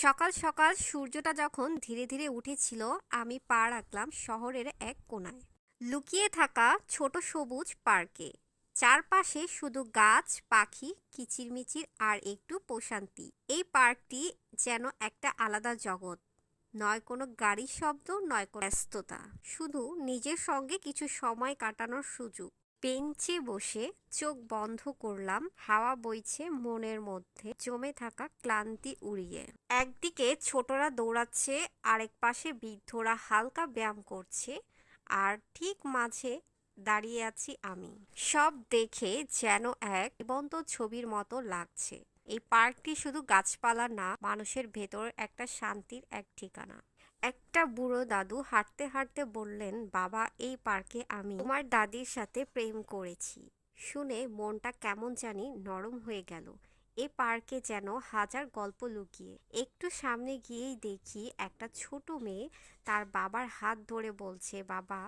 সকাল সকাল সূর্যটা যখন ধীরে ধীরে উঠেছিল, আমি পা রাখলাম শহরের এক কোণায় লুকিয়ে থাকা ছোট সবুজ পার্কে। চারপাশে শুধু গাছ, পাখি, কিচিরমিচির আর একটু প্রশান্তি। এই পার্কটি যেন একটা আলাদা জগৎ। নয় কোনো গাড়ির শব্দ, নয় কোনো ব্যস্ততা, শুধু নিজের সঙ্গে কিছু সময় কাটানোর সুযোগ। বেঞ্চে বসে চোখ বন্ধ করলাম, হাওয়া বইছে মনের মধ্যে জমে থাকা ক্লান্তি উড়িয়ে। একদিকে ছোটরা দৌড়াচ্ছে, আরেক পাশে বৃদ্ধরা হালকা ব্যায়াম করছে, আর ঠিক মাঝে দাঁড়িয়ে আছি আমি। সব দেখে যেন এক জীবন্ত ছবির মতো লাগছে। এই পার্কটি শুধু গাছপালা না, মানুষের ভেতর একটা শান্তির এক ঠিকানা। একটা বুড়ো দাদু হাঁটতে হাঁটতে বললেন, বাবা, এই পার্কে আমি তোমার দাদির সাথে প্রেম করেছি। শুনে মনটা কেমন জানি নরম হয়ে গেল। এ পার্কে যেন হাজার গল্প লুকিয়ে। একটু সামনে গিয়েই দেখি একটা ছোট মেয়ে তার বাবার হাত ধরে বলছে, বাবা,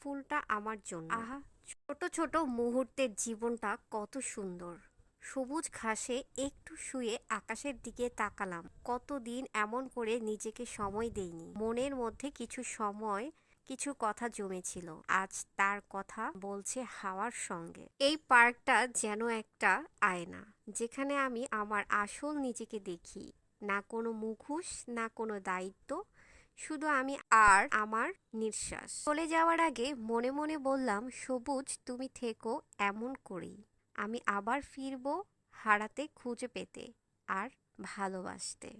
ফুলটা আমার জন্য। আহা, ছোট ছোট মুহূর্তের জীবনটা কত সুন্দর। সবুজ ঘাসে একটু শুয়ে আকাশের দিকে তাকালাম। কতদিন এমন করে নিজেকে সময় দেইনি। মনের মধ্যে কিছু সময়, কিছু কথা জমেছিল, আজ তার কথা বলছে হাওয়ার সঙ্গে। এই পার্কটা যেন একটা আয়না, যেখানে আমি আমার আসল নিজেকে দেখি। না কোনো মুখোশ, না কোনো দায়িত্ব, শুধু আমি আর আমার নিঃশ্বাস। চলে যাওয়ার আগে মনে মনে বললাম, সবুজ, তুমি থেকো এমন করেই। আমি আবার ফিরবো, হারাতে, খুঁজে পেতে আর ভালোবাসতে।